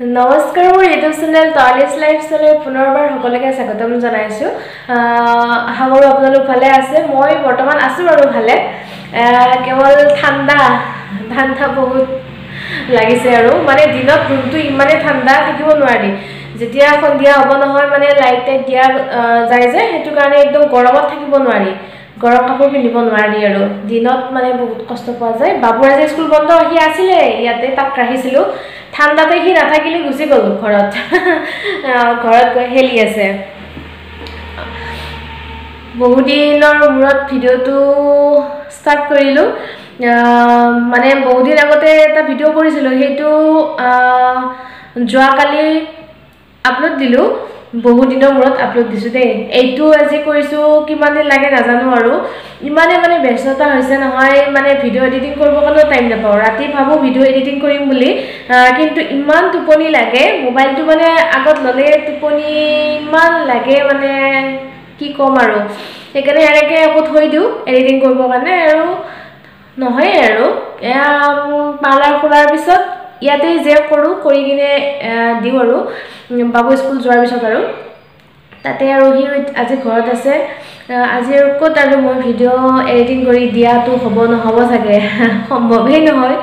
নমস্কাৰ মোৰ YouTube channel টয়লেটছ লাইফষ্টাইললৈ পুনৰবাৰ সকলোকে স্বাগতম জনাইছো আশা কৰোঁ আপোনালোক ভালে আছে মই বৰ্তমান আছো বাৰু ভালে কেৱল ঠাণ্ডা বহুত লাগিছে আৰু মানে দিনত ৰুমটো ইমানে ঠাণ্ডা থাকিব নোৱাৰি যেতিয়া সন্ধিয়া হ'ব নহয় মানে লাইট দিয়া যায় যে হেতু কাৰণে একদম গৰমত থাকিব নোৱাৰি গৰম কাপোৰ পিন্ধিব নোৱাৰি আৰু দিনত মানে বহুত কষ্ট পোৱা যায় বাবুৰ আজি স্কুল বন্ধ আহি আছিল ইয়াতে তাক ৰাখিছিল ঠাণ্ডাতে হি নাথাকিলে গুছি গ'ল ঘৰত গৈ হেলি আছে বহুদিনৰ মূৰত ভিডিওটো ষ্টাৰ্ট কৰিলো মানে বহুদিন আগতে এটা ভিডিও কৰিছিল হেতু যোৱাকালি আপলোড দিলো বহুদিনৰ মূৰত আপলোড দিছো দে এইটো আজি কৰিছো কিমান দিন লাগে নাজানো আৰু ইমানে মানে ব্যস্ততা হৈছে নহয় মানে ভিডিও এডিটিং কৰিব কাৰণে টাইম নাপাও ৰাতি ভাবো ভিডিও এডিটিং কৰিম বুলি কিন্তু ইমান টোপনি লাগে মোবাইলটো মানে আগত ললে টোপনি ইমান লাগে মানে কি কম আৰু সেইকাৰণে এনেকৈ আকৌ থৈ দিও এডিটিং কৰিব কাৰণে আৰু নহয় আৰু পাৰ্লাৰ খোলাৰ পিছত ইয়াতে যে কৰি কিনে দিও আৰু বাবু স্কুল যোৱাৰ পিছত আৰু তাতে আৰু হি আজি ঘৰত আছে আজি আৰু কত আৰু মই ভিডিও এডিটিং কৰি দিয়াটো হ'ব নহব চাগে সম্ভৱই নহয়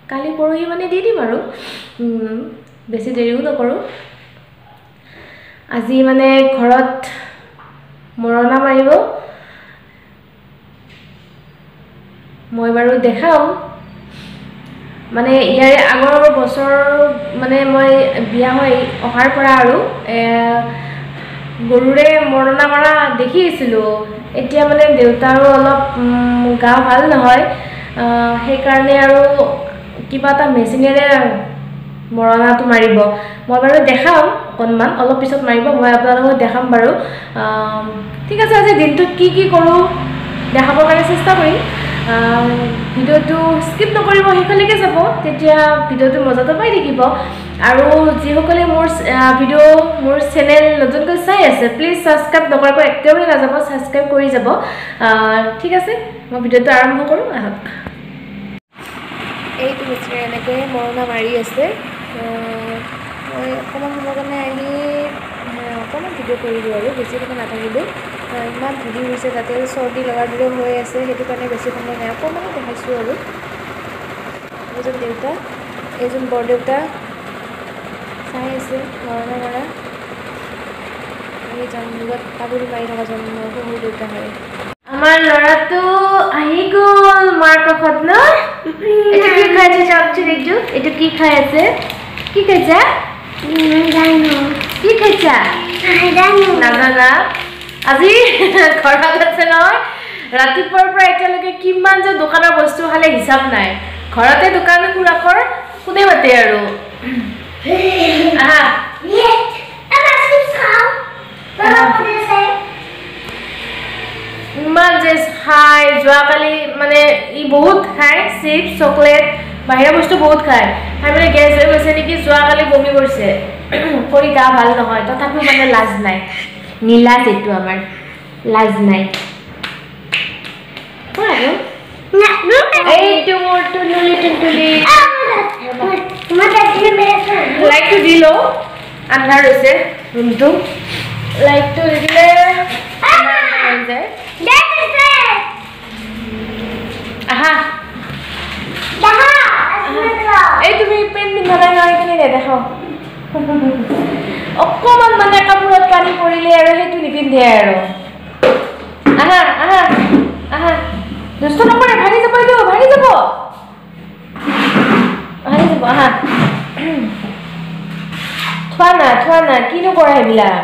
কালি পৰহি মানে দি দিম আৰু বেছি দেৰিও নকৰো আজি মানে ঘৰত মৰণা মাৰিব মই বাৰু দেখাম মানে ইয়াৰে আগৰ বছৰ মানে মই বিয়া হৈ অহাৰ পৰা আৰু গৰুৰে মৰণা মাৰা দেখিছিলো এতিয়া মানে দেউতাৰো অলপ গা ভাল নহয় সেই কাৰণে আৰু কিবা এটা মেচিনেৰে মৰণাটো মাৰিব মই বাৰু দেখাম অকনমান অলপ পিছত মাৰিব মই আপোনালোকক দেখাম বাৰু ঠিক আছে আজি দিনটোত কি কৰো দেখাবৰ কাৰণে চেষ্টা কৰিম ভিডিওটো স্কিপ নকৰিব হেকলৈকে যাব তেতিয়া ভিডিওটো মজাটো পাই থাকিব আৰু যিসকলে মোৰ ভিডিও মোৰ চেনেল নতুনকৈ চাই আছে প্লিজ সাবস্ক্ৰাইব নকৰাকৈ একেবাৰে নাযাব সাবস্ক্ৰাইব কৰি যাব ঠিক আছে মই ভিডিওটো আৰম্ভ কৰো আহক এইটো মিস্ত্ৰী এনেকৈ মৰণা মাৰি আছে মই অকণমান সময় কাৰণে আহি অকণমান ভিডিও কৰি দিওঁ আৰু বেছি সময় নাথাকিলোঁ ইমান ধূলি হৈছে তাতে চৰ্দি লগাৰ দৰে হৈ আছে সেইটো কাৰণে বেছি সময় নাই অকণমান দেখাইছোঁ আৰু এজন দেউতা এজন বৰদেউতা চাই আছে মৰণা মাৰা এই জন্মত কাপোৰ মাৰি থকা জন্ম সৰু দেউতা হয় আমাৰ ল'ৰাটো আহি গ'ল মাৰ কাষত ন এটা কি খাইছে চাওকচোন একটু এটা কি খাই আছে কি খাইছা কি খাইছা নাজানা আজি ঘৰত আছে নহয় ৰাতিপুৱাৰ পৰা এতিয়ালৈকে কিমান যে দোকানৰ বস্তু খালে হিচাপ নাই ঘৰতে দোকান খুৰাকৰ কোনে মাতে আৰু আহা ইমান যে খাই যোৱাকালি মানে ই বহুত খায় চিপছ চকলেট বাহিৰা বস্তু বহুত খায় খাই মানে গেছ হৈ গৈছে নেকি যোৱাকালি বমি কৰিছে কৰি গা ভাল নহয় তথাপিও মানে লাজ নাই নীলাজ এইটো আমাৰ লাজ নাই এইটো মোৰ টুলুলি লাইটটো দি লওঁ আন্ধাৰ হৈছে ৰুমটো লাইটটো দি দিলে আহা এই তুমি পেন পিন্ধা নাই নহয় কেনে নেদেখাও অকণমান মানে কাপোৰত পানী পৰিলে আৰু সেইটো নিপিন্ধে আৰু আহা আহা আহা দুষ্ট নকৰে ভাঙি যাব এইটো ভাঙি যাব আহা থোৱা না কিনো কৰা সেইবিলাক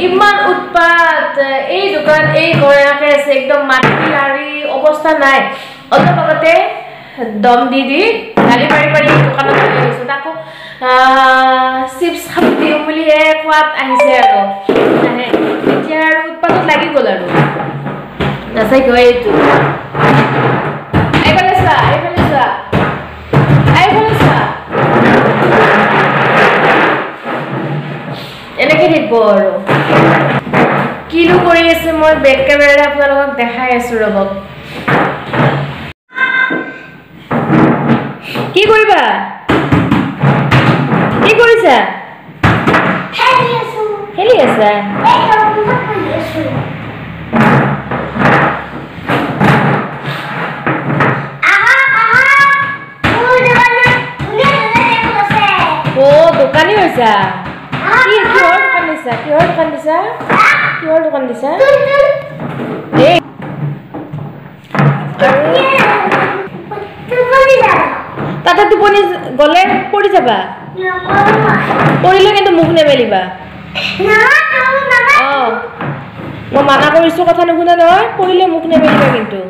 ইমান উৎপাত এই দোকান এই গৰাকে আছে একদম মাটি লাৰি অৱস্থা নাই অলপ আগতে দম দি গালি পাৰি দোকানত লৈ আহিছে তাকো চিপছ খাব দিওঁ বুলিহে খোৱাত আহিছে আৰু এতিয়া আৰু উৎপাদত লাগি গ'ল আৰু নাচাই গৈ এইটো এইফালে চোৱা এনেকৈ দিব আৰু কিনো কৰি আছে মই বেক কেমেৰাৰে আপোনালোকক দেখাই আছো ৰ'ব কৰিবা কি কৰিছা খেলি আছা ও দোকানী হৈছা কি কিহৰ দোকান দিছা এই তাতে টোপনি গলে পৰি যাবা পৰিলে কিন্তু মুখ নেমেলিবা মই মানা কৰিছো কথা নুশুনা নহয় পৰিলে মুখ নেমেলিবা কিন্তু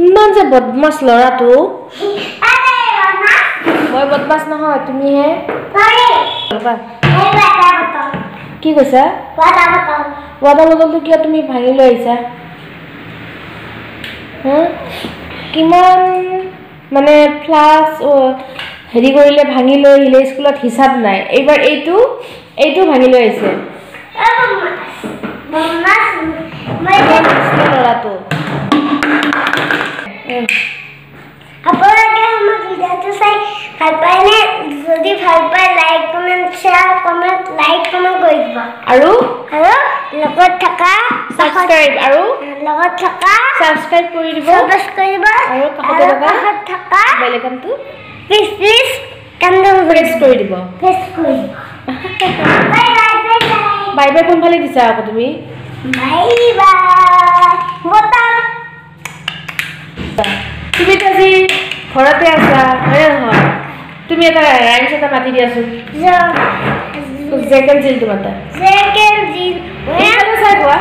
ইমান যে বদমাছ ল'ৰাটো মই বদমাছ নহয় তুমিহে কি কৈছা ৱাটাৰ বটলটো কিয় তুমি ভাঙি লৈ আহিছা কিমান মানে ফ্লাস্ক হেৰি কৰিলে ভাঙি লৈ আহিলে স্কুলত হিচাপ নাই এইবাৰ এইটো ভাঙি লৈ আহিছে ল'ৰাটো আপোনালোকে আমাৰ ভিডিঅ'টো চাই ভাল পায়নে যদি ভাল পায় like comment share comment like comment কৰি দিব আৰু লগত থকা সাবস্ক্ৰাইব আৰু লগত থকা সাবস্ক্ৰাইব কৰি দিব আৰু কাষতে থকা বেল আইকনটো প্লিজ কামটো প্ৰেছ কৰি দিব বাই বাই বাই কোনফালে দিছা আকৌ তুমি বাই বতাল তুমি আজি ঘৰতে আছা হয় নহয় তুমি এটা ৰাইমছ এটা মাতি দিয়াচোন জেকেন জিল তোমাৰ এইফালে চাই কোৱা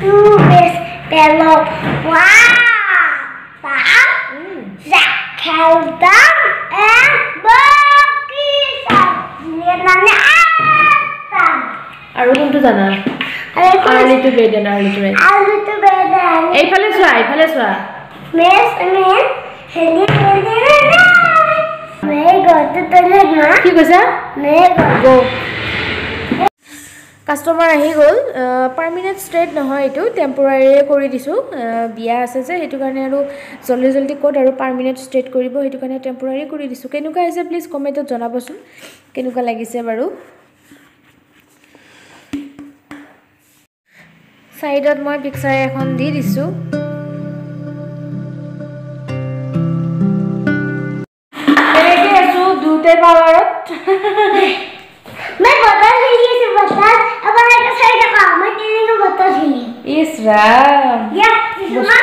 টু বেছ পেলো আৰু কোনটো জানা আৰ্লিটো বেডেন এইফালে চোৱা কি কৈছা কাষ্টমাৰ আহি গ'ল পাৰ্মানেণ্ট ষ্ট্ৰেট নহয় এইটো টেম্পৰাৰীয়ে কৰি দিছোঁ বিয়া আছে যে সেইটো কাৰণে আৰু জল্দি ক'ত আৰু পাৰ্মানেণ্ট ষ্ট্ৰেট কৰিব সেইটো কাৰণে টেম্পৰাৰী কৰি দিছোঁ কেনেকুৱা হৈছে প্লিজ কমেণ্টত জনাবচোন কেনেকুৱা লাগিছে বাৰু সাইডত মই পিকচাৰ এখন দি দিছোঁ এনেকৈ আছোঁ দুটাই পাৱাৰত मैं बता रही थी बता अब मैं कैसे लगा मैं तेरे को बता रही इस राम या सुना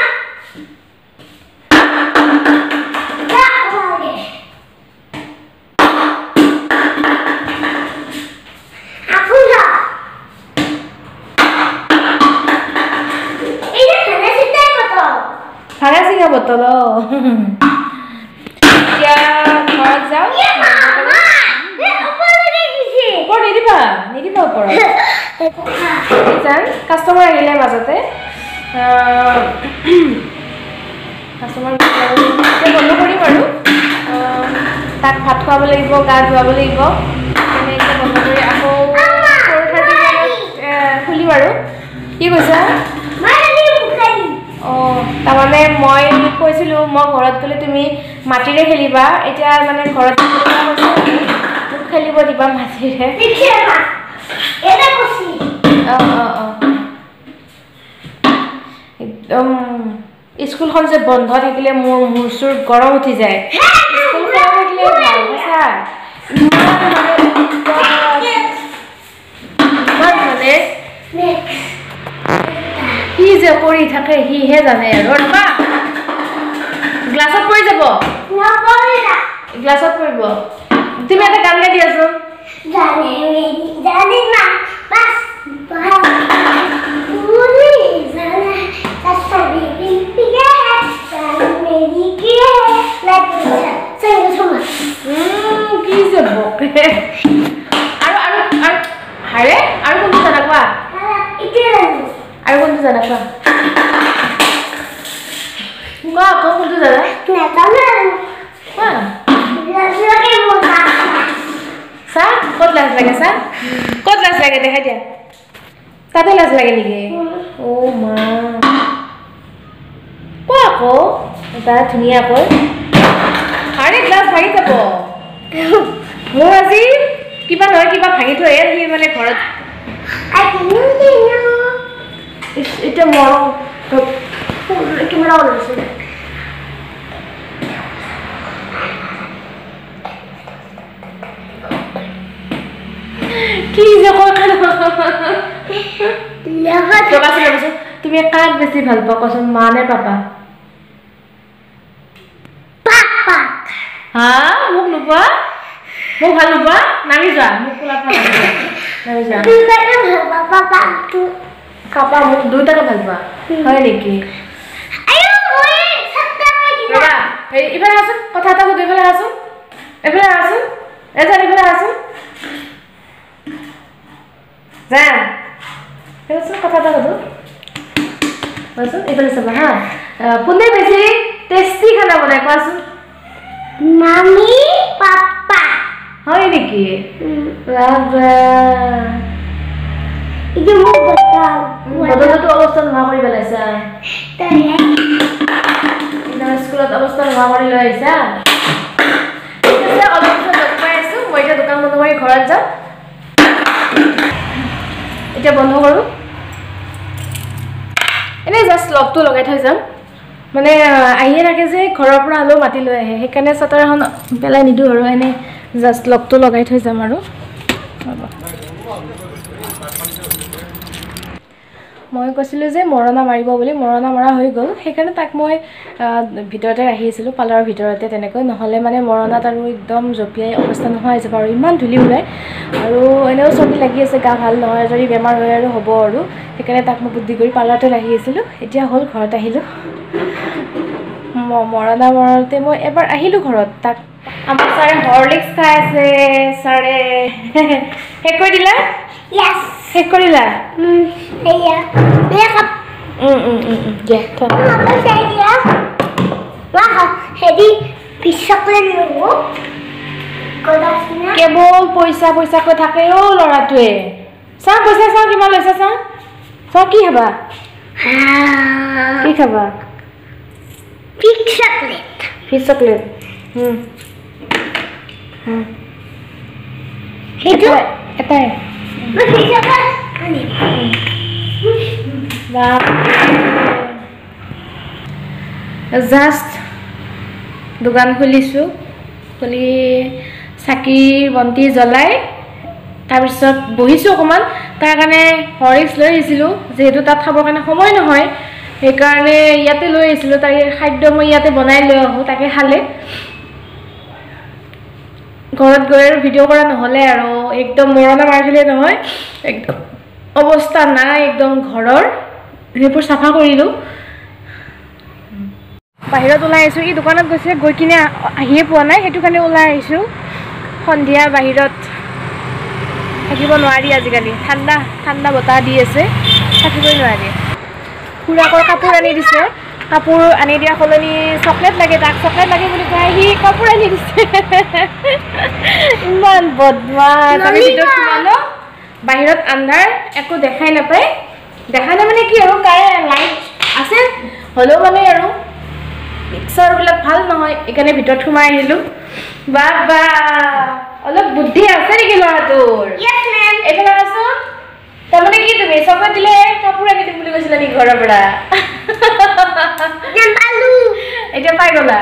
क्या बोले आपुला ये खाना सीधा बताओ खाना सीधा बताओ क्या घर जाओ ये मामा নিদিবা ওপৰত কাষ্টমাৰ আহিলে মাজতে কাষ্টমাৰ বন্ধ কৰিম আৰু তাক ভাত খুৱাব লাগিব গা ধুৱাব লাগিব এনেকৈ বন্ধ কৰি আকৌ 4:30 খুলিম আৰু কি কৈছা তাৰমানে মই কৈছিলোঁ মই ঘৰত গ'লে তুমি মাটিৰে খেলিবা এতিয়া মানে ঘৰত খেলিব দিবা মাটিৰে একদম স্কুলখন যে বন্ধ থাকিলে মোৰ মূৰ চুৰ গৰম উঠি যায় স্কুল খোলা থাকিলে ভাল সঁচা ইমান মানে কি যে কৰি থাকে সিহে জানে আৰু ৰবা গ্লাছত পৰি যাব গ্লাছত পৰিব তুমি এটা গান গাই দিয়াচোন জানি না বাস पूरी जाना सभी पिया मेरी की है सही सुन की से बके আৰু হাৰে আৰু কোনটো জানা কোৱা আৰু কোনটো জানা কোৱা কোনটো জানা কোৱা Sa? Kod las lagi sa? Kod las lagi deh aja. Tapi las lagi nih. ও মা কোৱা এটা ধুনীয়াকৈ আৰে গ্লাছ ভাঙি যাব মোৰ আজি কিবা নহয় কিবা ভাঙি থৈ আহি মানে ঘৰত এটা মৰম কেমেৰা ওলাইছে কি যে তুমি কাক বেছি ভাল পোৱা কচোন মা নে পাপা হা মোক নোপোৱা মোক ভাল নোপোৱা নামি যোৱা মোক কোলা পোৱা নামি যোৱা পাপা মোক দুইটাকে ভাল পোৱা হয় নেকি ইফালে আছোন কথা এটা সুধো ইফালে আছোন এজন ইফালে আছোন যাম কথা এটা সুধো কোৱাচোন এইফালে চাবা হা কোনে বেছি টেষ্টি খানা বনাই কোৱাচোন মামি পাপা হয় নেকি বাবা ইটো মোক বতাও বদলটো অৱস্থা নোহোৱা কৰি পেলাইছা স্কুলত অৱস্থা নোহোৱা কৰি লৈ আহিছা অলপ পিছত লগ পাই আছো মই এতিয়া দোকান বন্ধ কৰি ঘৰত যাম এতিয়া বন্ধ কৰো এনে জাষ্ট লকটো লগাই থৈ যাম মানে আহিয়ে থাকে যে ঘৰৰ পৰা আলো মাতি লৈ আহে সেইকাৰণে চাটাৰ এখন পেলাই নিদিওঁ আৰু এনে জাষ্ট লকটো লগাই থৈ যাম আৰু মই কৈছিলোঁ যে মৰণা মাৰিব বুলি মৰণা মৰা হৈ গ'ল সেইকাৰণে তাক মই ভিতৰতে ৰাখি আছিলোঁ পাৰ্লাৰৰ ভিতৰতে তেনেকৈ নহ'লে মানে মৰণাত আৰু একদম জঁপিয়াই অৱস্থা নোহোৱা হৈ যাব আৰু ইমান ধূলি ওলায় আৰু এনেও চৰ্দি লাগি আছে গা ভাল নহয় যদি বেমাৰ হয় আৰু হ'ব আৰু সেইকাৰণে তাক মই বুদ্ধি কৰি পাৰ্লাৰতে ৰাখি আছিলোঁ এতিয়া হ'ল ঘৰত আহিলোঁ মৰণা মৰাতে মই এবাৰ আহিলোঁ ঘৰত তাক আমাৰ ছাৰে হৰলিক্স খাই আছে ছাৰে শেষ কৰি দিলা শেষ কৰিলা কেৱল পইচা পইচাকৈ থাকে অ' ল'ৰাটোৱে চাওঁ পইচা চাওঁ কিমান লৈছে চাওঁ চাওঁ কি খাবা কি খাবা ফিজ চকলেট এটাই জাষ্ট দোকান খুলিছোঁ খুলি চাকি বন্তি জ্বলাই তাৰপিছত বহিছোঁ অকণমান তাৰ কাৰণে হৰলিক্স লৈ আহিছিলোঁ যিহেতু তাত খাবৰ কাৰণে সময় নহয় সেইকাৰণে ইয়াতে লৈ আহিছিলোঁ তাই খাদ্য মই ইয়াতে বনাই লৈ আহোঁ তাকে খালে ঘৰত গৈ আৰু ভিডিঅ' কৰা নহ'লে আৰু একদম মৰণা মাৰিলে নহয় একদম অৱস্থা নাই একদম ঘৰৰ সেইবোৰ চাফা কৰিলোঁ বাহিৰত ওলাই আহিছোঁ ই দোকানত গৈছে গৈ কিনে আহিয়ে পোৱা নাই সেইটো কাৰণে ওলাই আহিছোঁ সন্ধিয়া বাহিৰত থাকিব নোৱাৰি আজিকালি ঠাণ্ডা ঠাণ্ডা বতাহ দি আছে থাকিবই নোৱাৰি খুৰাকৰ কাপোৰ আনি দিছে কাপোৰ আনি দিয়া সলনি চকলেট লাগে তাক চকলেট লাগে বুলি কয় সি কাপোৰ আনি দিছে ইমান বদমাছ আমি ভিতৰত সোমালো বাহিৰত আন্ধাৰ একো দেখাই নাপায় দেখা নাই মানে কি আৰু কাৰেণ্ট লাইট আছে হ'লেও মানে আৰু মিক্সাৰবিলাক ভাল নহয় এইকাৰণে ভিতৰত সোমাই আহিলোঁ বাবা অলপ বুদ্ধি আছে নেকি ল'ৰাটোৰ এইফালে আছোন তাৰমানে কি তুমি চকলেট দিলে কাপোৰ আনি দিম বুলি কৈছিলা নেকি ঘৰৰ পৰা এতিয়া পাই গ'লা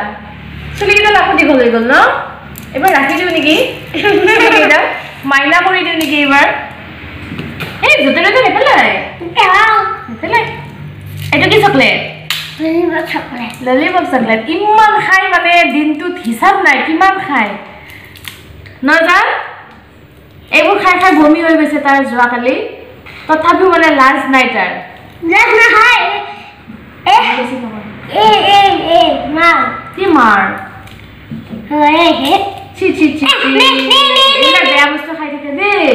চুলিকেইটা লাখো দীঘল হৈ গ'ল ন এবাৰ ৰাখি দিওঁ নেকি চুলিকেইটা মাইনা কৰি দিওঁ নেকি এইবাৰ এই য'তে ত'তে নেপেলাই এইটো কি চকলেট ললিপপ চকলেট ইমান খাই মানে দিনটোত হিচাপ নাই কিমান খায় নজান এইবোৰ খাই খাই বমি হৈ গৈছে তাৰ যোৱাকালি তথাপিও মানে লাজ নাই তাৰ কি মাৰ বেয়া বস্তু খাই থাকে দেই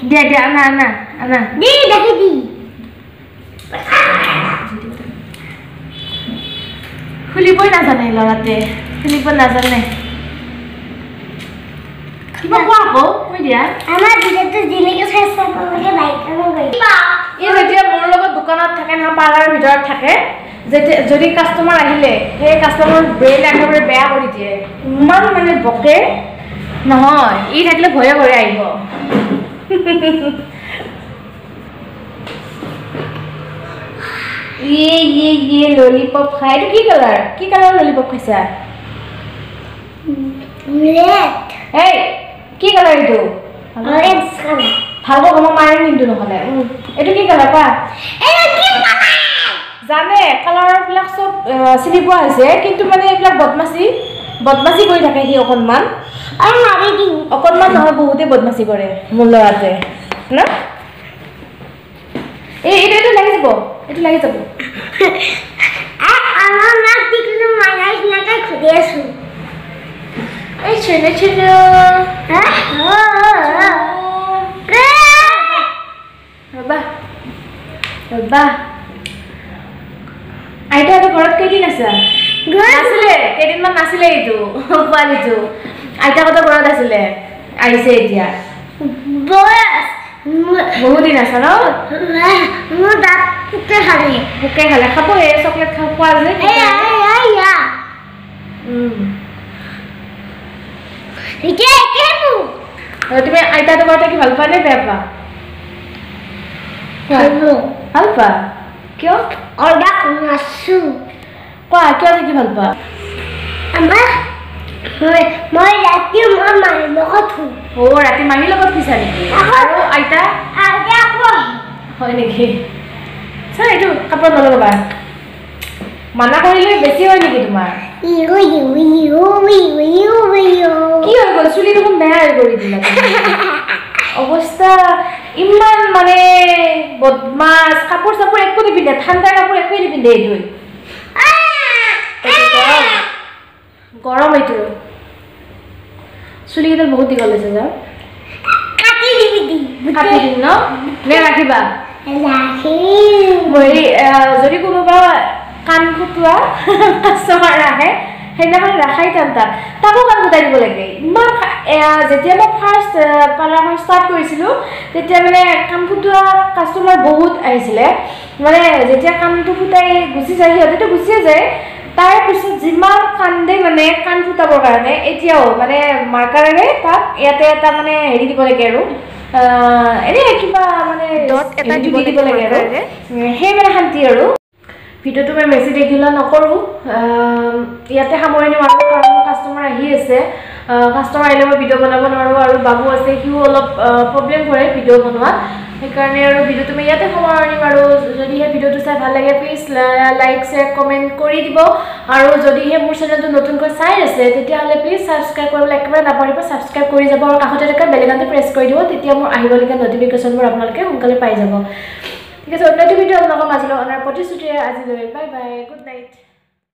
দিয়া দিয়া আনা আনা আনা খুলিবই নাজানে ল'ৰাটোৱে খুলিব নাজানে কিবা কোৱা আকৌ কৈ দিয়া আমাৰ ভিতৰটো জিলিকি সাবস্ক্ৰাইব কৰি লাইক কমেন্ট কৰিবা এই যেতিয়া মোৰ লগত দোকানত থাকে না পাৰ্লাৰৰ ভিতৰত থাকে যদি কাস্টমাৰ আহিলে সেই কাস্টমাৰ ব্ৰেইন একেবাৰে বেয়া কৰি দিয়ে ইমান মানে বকে নহয় ই থাকিলে ভয়ে ভয়ে আহিব ये लॉलीपॉप खाए तो की कलर लॉलीपॉप खाइसा ৰেড ए की कलर इतो অৰেঞ্জ কালাৰ ভালকৈ কম মাৰিম কিন্তু নহলে এটো কি কালাৰ পা জানে কালাৰ বিলাক সব চিনি পোৱা হৈছে কিন্তু মানে এইবিলাক বদমাছি কৰি থাকে হি অকনমান আৰু মাৰি দিম অকনমান নহয় বহুতে বদমাছি কৰে মোৰ লৰাতে না এইটো লাগি যাব আমাৰ নাক দিকলো মাইনাস নাকে খুদি আছো এই ছেনে ৰবা আইতা তো ঘৰত কেইদিন আছে নাছিলে কেইদিনমান নাছিলে এইটো পোৱালিটো আইতা কত ঘৰত আছিলে আহিছে এতিয়া বহুত দিন আছে ন মোৰ দাঁত পুকে খালে খাব এই চকলেট খোৱা যে তুমি আইতাটো ঘৰতে কি ভাল পোৱা নে বেয়া পোৱা ভাল পোৱা কিয় কোৱা কিয় থাকি ভাল পোৱা মই ৰাতি মোৰ মাৰ লগত ৰাতি মাহীৰ লগত শুইছা নেকি আৰু আইতা হয় নেকি ছাৰ এইটো কাপোৰ নলগাবা মানা কৰিলে বেছি হয় নেকি তোমাৰ কি হৈ গ'ল চুলি দেখোন বেয়া হৈ কৰি দিলা অৱস্থা ইমান মানে বদমাছ কাপোৰ চাপোৰ একো নিপিন্ধে ঠাণ্ডা কাপোৰ একোৱে নিপিন্ধে এইটো গৰম এইটো চুলি কেইডাল বহুত দীঘল হৈছে যাও কাটি দিম ন নে ৰাখিবা মই যদি কোনোবা কাণ ফুটোৱা কাষ্টমাৰ আহে সেইদিনাখন ৰাখাই তাকো কাণ ফুটাই দিব লাগে ইমান যেতিয়া মই ফাৰ্ষ্ট পাৰ্লাৰখন ষ্টাৰ্ট কৰিছিলোঁ তেতিয়া মানে কাণ ফুটোৱা কাষ্টমাৰ বহুত আহিছিলে মানে যেতিয়া কাণটো ফুটাই গুচি যায় সিহঁতেতো গুচিয়ে যায় তাৰ পিছত যিমান কান্দে মানে কাণ ফুটাবৰ কাৰণে এতিয়াও মানে মাৰ্কাৰেৰে তাক ইয়াতে এটা মানে হেৰি দিব লাগে আৰু এনে কিবা মানে ডট এটা দিব লাগে আৰু সেই মানে শান্তি আৰু ভিডিওটো মই বেছি দীঘলীয়া নকৰোঁ ইয়াতে সামৰি নিওঁ আৰু কাৰণ কাষ্টমাৰ আহি আছে কাষ্টমাৰ আহিলে মই ভিডিঅ' বনাব নোৱাৰোঁ আৰু বাবু আছে সিও অলপ প্ৰব্লেম কৰে ভিডিঅ' বনোৱাত সেইকাৰণে আৰু ভিডিঅ'টো মই ইয়াতে সামৰি নিম আৰু যদিহে ভিডিঅ'টো চাই ভাল লাগে প্লিজ লাইক শ্বেয়াৰ কমেণ্ট কৰি দিব আৰু যদিহে মোৰ চেনেলটো নতুনকৈ চাই আছে তেতিয়াহ'লে প্লিজ ছাবস্ক্ৰাইব কৰিবলৈ একেবাৰে নাপাহৰিব ছাবস্ক্ৰাইব কৰি যাব আৰু কাষতে থকা বেল আইকনটো প্ৰেছ কৰি দিব তেতিয়া মোৰ আহিবলগীয়া নটিফিকেশ্যনবোৰ আপোনালোকে সোনকালে পাই যাব ঠিক আছে অন্য ভিডিঅ' আপোনালোকৰ মাজলৈ অনাৰ প্ৰতিশ্ৰুতিৰে আজিলৈ বাই বাই গুড নাইট